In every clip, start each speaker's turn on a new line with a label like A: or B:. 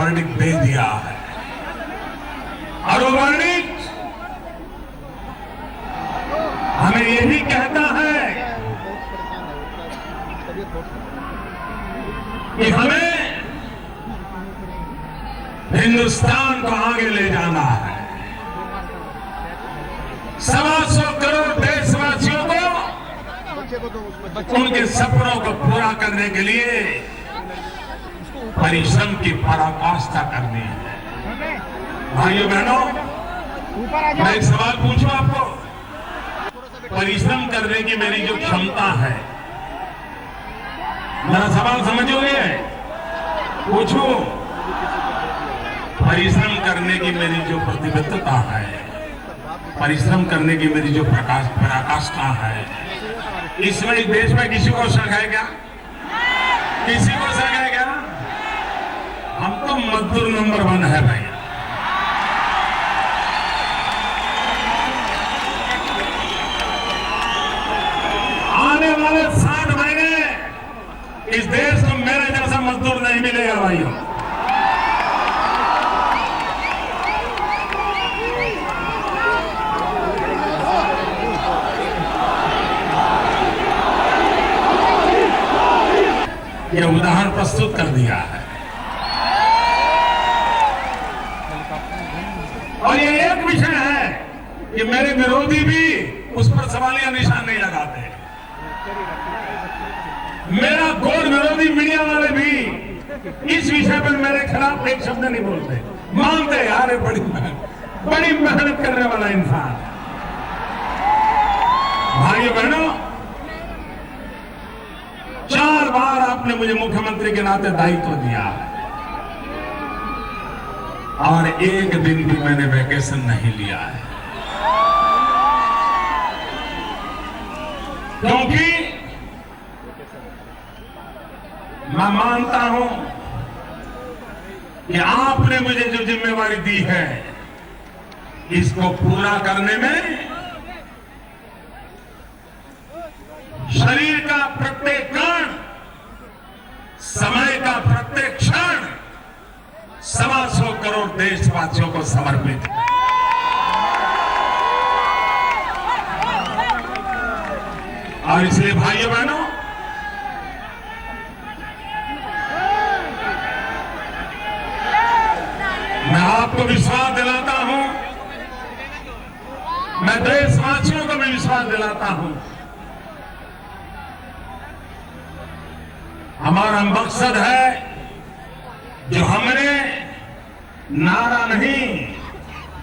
A: Verdict दे दिया है और वो वर्डिक्ट हमें ये भी कहता है कि हमें हिंदुस्तान को आगे ले जाना है। 125 करोड़ देशवासियों को उनके सपनों को पूरा करने के लिए परिश्रम की पराकाष्ठा करनी है। भाइयों बहनों, मैं एक सवाल पूछूं आपको। परिश्रम करने की मेरी जो क्षमता है, मेरा सवाल समझोगे? पूछो। परिश्रम करने की मेरी जो प्रतिबद्धता है, परिश्रम करने की मेरी जो पराकाष्ठा है, इसमें इस देश में किसी को शक है क्या? किसी को शक है क्या? हम तो मजदूर नंबर 1 है भाई। आने वाले 60 महीने इस देश को मेरे जैसा मजदूर नहीं मिलेगा भाइयों। यह उदाहरण प्रस्तुत कर दिया है और ये एक विषय है कि मेरे विरोधी भी उस पर सवालिया निशान नहीं लगाते। मेरा घोर विरोधी मीडिया वाले भी इस विषय पर मेरे खिलाफ एक शब्द नहीं बोलते, मानते यार बड़ी मेहनत करने वाला इंसान। भाइयों बहनों, 4 बार आपने मुझे मुख्यमंत्री के नाते दायित्व दिया है और एक दिन भी मैंने वैकेशन नहीं लिया है, क्योंकि मैं मानता हूं कि आपने मुझे जो जिम्मेवारी दी है, इसको पूरा करने में शरीर का प्रत्येक कण, समय का प्रत्येक क्षण 125 करोड़ देशवासियों को समर्पित है। और इसलिए भाइयों बहनों, मैं आपको विश्वास दिलाता हूं, मैं देशवासियों को भी विश्वास दिलाता हूं, हमारा मकसद है जो हमने नारा नहीं,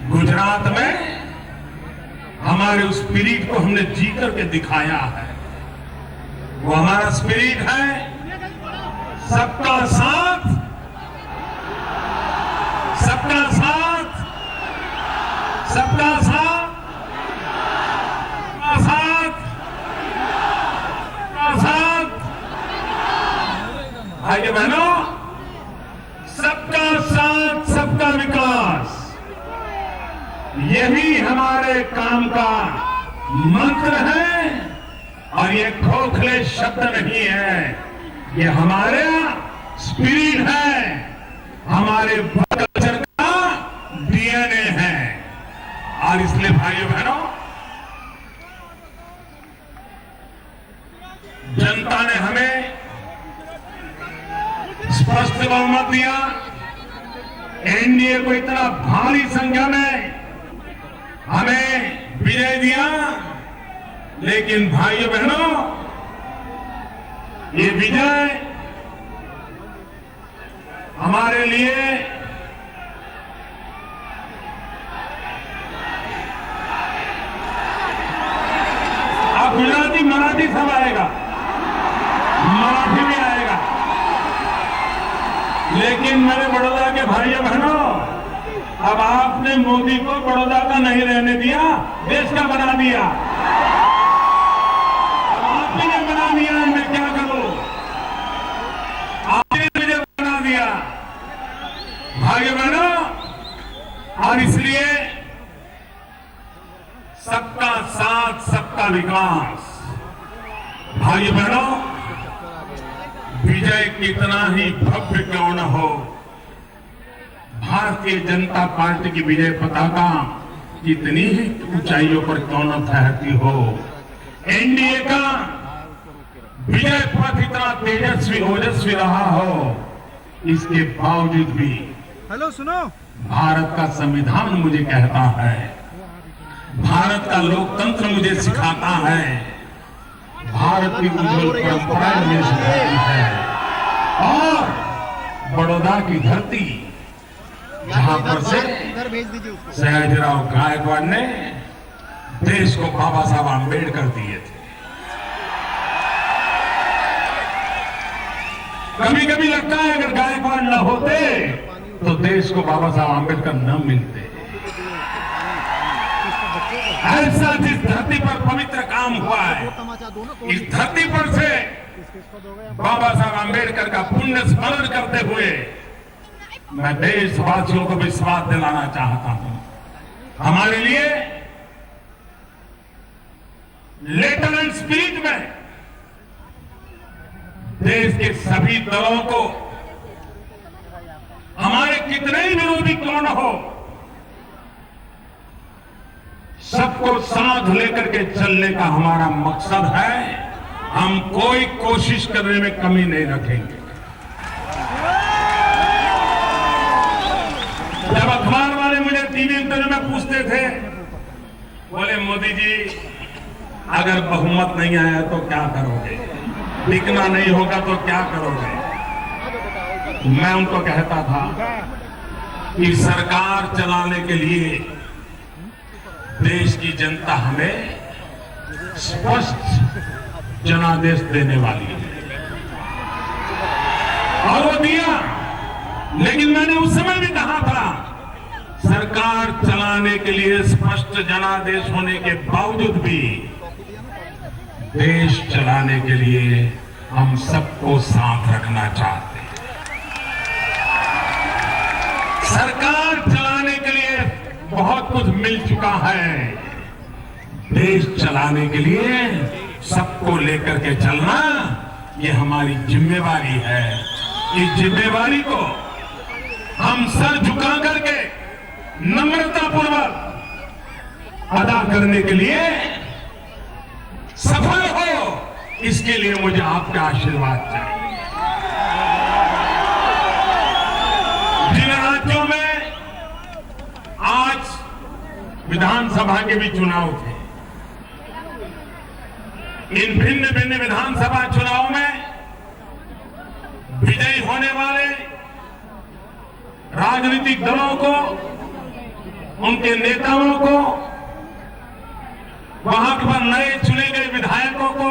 A: गुजरात में हमारे उस स्पिरिट को हमने जी करके दिखाया है। वो हमारा स्पिरिट है सबका साथ, सबका साथ, सबका साथ, सबका साथ, सबका साथ। भाइयों बहनों, सबका साथ, सबका विकास, यही हमारे काम का मंत्र है और ये खोखले शब्द नहीं है, ये हमारे स्पिरिट है, हमारे कल्चर का डीएनए है। और इसलिए भाइयों बहनों, जनता ने हमें स्पष्ट बहुमत दिया, एनडीए को इतना भारी संख्या में हमें विजय दिया, लेकिन भाइयों बहनों, ये विजय हमारे लिए अब गुजराती मराठी सब आएगा, मराठी भी आएगा, लेकिन मेरे बड़ौदा के भाइयों बहनों, अब आपने मोदी को बड़ौदा का नहीं रहने दिया, देश का बना दिया। अब आपने बना दिया, मैं क्या करूं? आपने मुझे बना दिया भाइयों बहनों। और इसलिए सबका साथ, सबका विकास। भाइयों बहनों, विजय कितना ही भव्य क्यों न हो, भारतीय जनता पार्टी की विजय पताका कितनी ही ऊंचाइयों पर क्यों न फहरती हो, एनडीए का विजय पथ इतना तेजस्वी ओजस्वी रहा हो, इसके बावजूद भी
B: हेलो सुनो,
A: भारत का संविधान मुझे कहता है, भारत का लोकतंत्र मुझे सिखाता है, भारत की उज्जवल परंपरा मुझे सिखाती है। और बड़ौदा की धरती जहां पर से
B: इधर भेज दीजिए उसको।
A: सयाजीराव गायकवाड़ ने देश को बाबा साहब आंबेडकर दिए थे। कभी कभी लगता है अगर गायकवाड़ न होते तो देश को बाबा साहब आंबेडकर न मिलते। ऐसा जिस धरती पर पवित्र काम हुआ है, इस धरती पर से बाबा साहब आंबेडकर का पुण्य स्मरण करते हुए मैं देशवासियों को विश्वास दिलाना चाहता हूं, हमारे लिए लेटर एंड स्पीच में देश के सभी दलों को, हमारे कितने ही विरोधी क्यों न हो, सबको साथ लेकर के चलने का हमारा मकसद है। हम कोई कोशिश करने में कमी नहीं रखेंगे। जब अखबार वाले मुझे टीवी इंटरव्यू में पूछते थे, बोले मोदी जी अगर बहुमत नहीं आया तो क्या करोगे, टिकना नहीं होगा तो क्या करोगे, मैं उनको कहता था कि सरकार चलाने के लिए देश की जनता हमें स्पष्ट जनादेश देने वाली है, और वो दिया। लेकिन मैंने उस समय भी कहा था, सरकार चलाने के लिए स्पष्ट जनादेश होने के बावजूद भी देश चलाने के लिए हम सबको साथ रखना चाहते हैं। सरकार चलाने के लिए बहुत कुछ मिल चुका है, देश चलाने के लिए सबको लेकर के चलना ये हमारी जिम्मेवारी है। इस जिम्मेवारी को हम सर झुका करके नम्रतापूर्वक अदा करने के लिए सफल हो, इसके लिए मुझे आपका आशीर्वाद चाहिए। जिन राज्यों में आज विधानसभा के भी चुनाव थे, इन भिन्न भिन्न विधानसभा चुनाव में विजयी होने वाले राजनीतिक दलों को, उनके नेताओं को, वहां पर नए चुने गए विधायकों को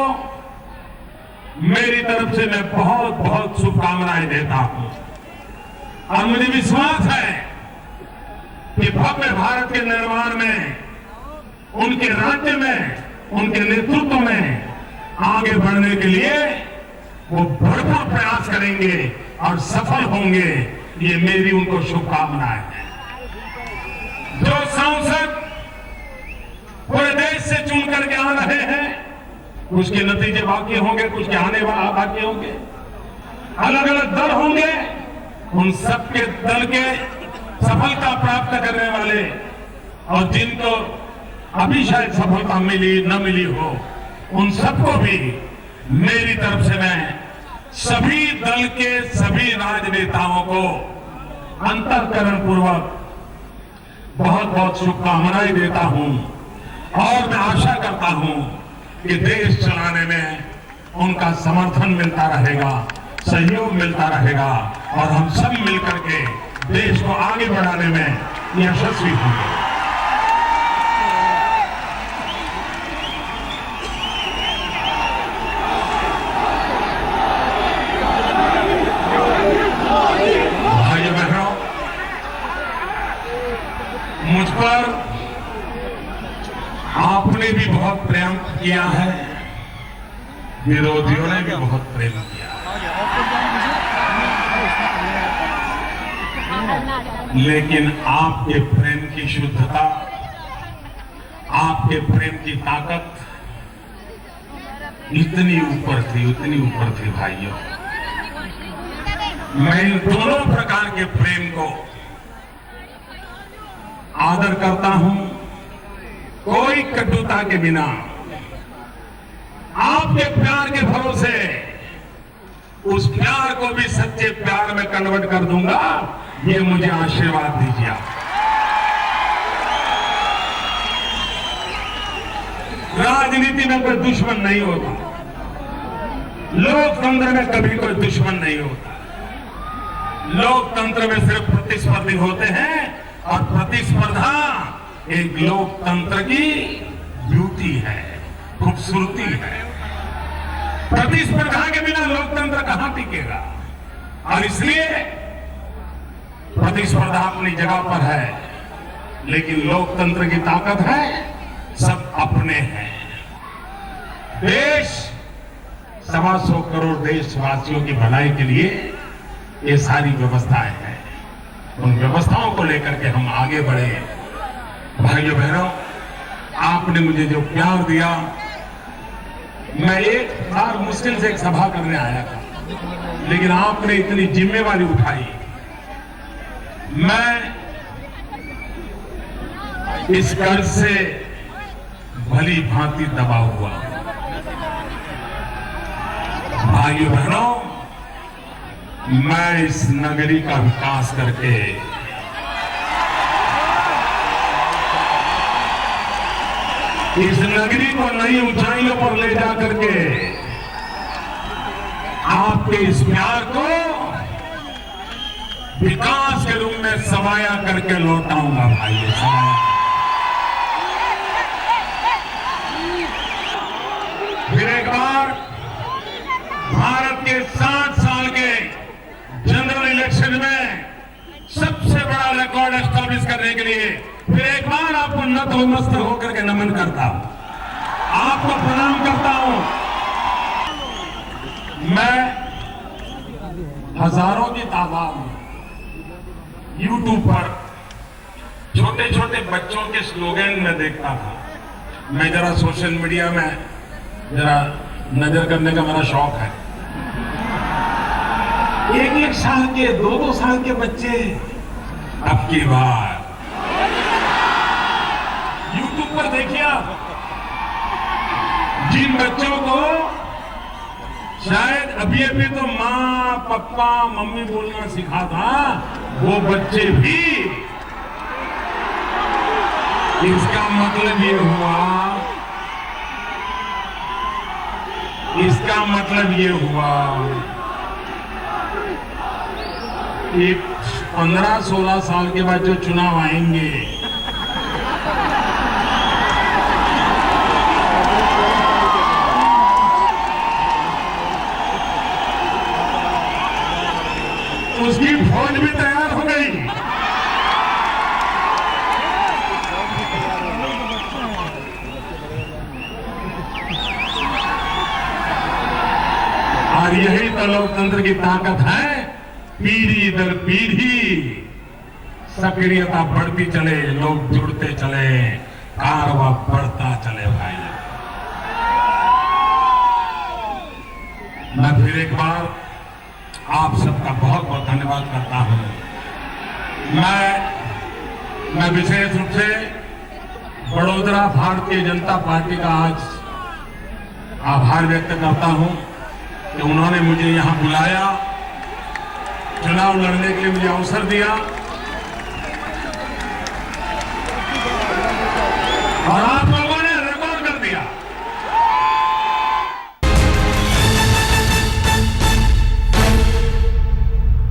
A: मेरी तरफ से मैं बहुत बहुत शुभकामनाएं देता हूं। और मुझे विश्वास है कि भव्य भारत के निर्माण में, उनके राज्य में, उनके नेतृत्व में आगे बढ़ने के लिए वो भरपूर प्रयास करेंगे और सफल होंगे, ये मेरी उनको शुभकामनाएं हैं। जो सांसद पूरे देश से चुन करके आ रहे हैं, कुछ के नतीजे बाकी होंगे, कुछ के आने वाला बाकी होंगे, अलग अलग दल होंगे, उन सबके दल के सफलता प्राप्त करने वाले और जिनको अभी शायद सफलता मिली न मिली हो, उन सबको भी मेरी तरफ से मैं सभी दल के सभी राजनेताओं को अंतःकरण पूर्वक बहुत बहुत शुभकामनाएं देता हूं। और मैं आशा करता हूं कि देश चलाने में उनका समर्थन मिलता रहेगा, सहयोग मिलता रहेगा और हम सब मिलकर के देश को आगे बढ़ाने में यशस्वी होंगे। भाइयों बहनों, मुझ पर आपने भी बहुत प्रेम किया है, विरोधियों ने भी बहुत प्रेम किया है, लेकिन आपके प्रेम की शुद्धता, आपके प्रेम की ताकत इतनी ऊपर थी भाइयों। मैं इन दोनों प्रकार के प्रेम को आदर करता हूं, कोई कटुता के बिना आपके प्यार के भरोसे उस प्यार को भी सच्चे प्यार में कन्वर्ट कर दूंगा। ये मुझे आशीर्वाद दीजिए आप। राजनीति में कोई दुश्मन नहीं होता, लोकतंत्र में कभी कोई दुश्मन नहीं होता। लोकतंत्र में सिर्फ प्रतिस्पर्धी होते हैं और प्रतिस्पर्धा एक लोकतंत्र की ब्यूटी है, खूबसूरती है। प्रतिस्पर्धा के बिना लोकतंत्र कहां टिकेगा? और इसलिए प्रतिस्पर्धा अपनी जगह पर है, लेकिन लोकतंत्र की ताकत है सब अपने हैं। देश 125 करोड़ देशवासियों की भलाई के लिए ये सारी व्यवस्थाएं हैं। उन व्यवस्थाओं को लेकर के हम आगे बढ़े। भाइयों बहनों, आपने मुझे जो प्यार दिया, मैं एक बार मुश्किल से एक सभा करने आया था, लेकिन आपने इतनी जिम्मेवारी उठाई। मैं इस कर्ज से भली भांति दबा हुआ। भाइयों बहनों, मैं इस नगरी का विकास करके इस नगरी को नई ऊंचाइयों पर ले जा करके आपके इस प्यार को विकास के रूप में समाया करके लौटाऊंगा। भाइयों, समाया। फिर एक बार भारत के 60 साल के जनरल इलेक्शन में सबसे बड़ा रिकॉर्ड एस्टैब्लिश करने के लिए फिर एक बार आपको नतमस्तक होकर के नमन करता हूं, आपको प्रणाम करता हूं। मैं हजारों की तादाद में YouTube पर छोटे छोटे बच्चों के स्लोगन में देखता था। मैं जरा सोशल मीडिया में जरा नजर करने का मेरा शौक है। एक साल के, दो साल के बच्चे अब की बार YouTube पर देखिए आप, जिन बच्चों को शायद अभी अभी तो माँ पप्पा मम्मी बोलना सिखा था, वो बच्चे भी। इसका मतलब ये हुआ, इसका मतलब ये हुआ कि 15-16 साल के बाद जो चुनाव आएंगे, उसकी फौज भी तैयार हो गई। और यही तो लोकतंत्र की ताकत है। पीढ़ी दर पीढ़ी सक्रियता बढ़ती चले, लोग जुड़ते चले, कारवां बढ़ता चले। भाई, मैं फिर एक बार आप सबका बहुत बहुत धन्यवाद करता हूं। मैं विशेष रूप से बड़ोदरा भारतीय जनता पार्टी का आज आभार व्यक्त करता हूं कि उन्होंने मुझे यहां बुलाया, चुनाव लड़ने के लिए मुझे अवसर दिया। और आप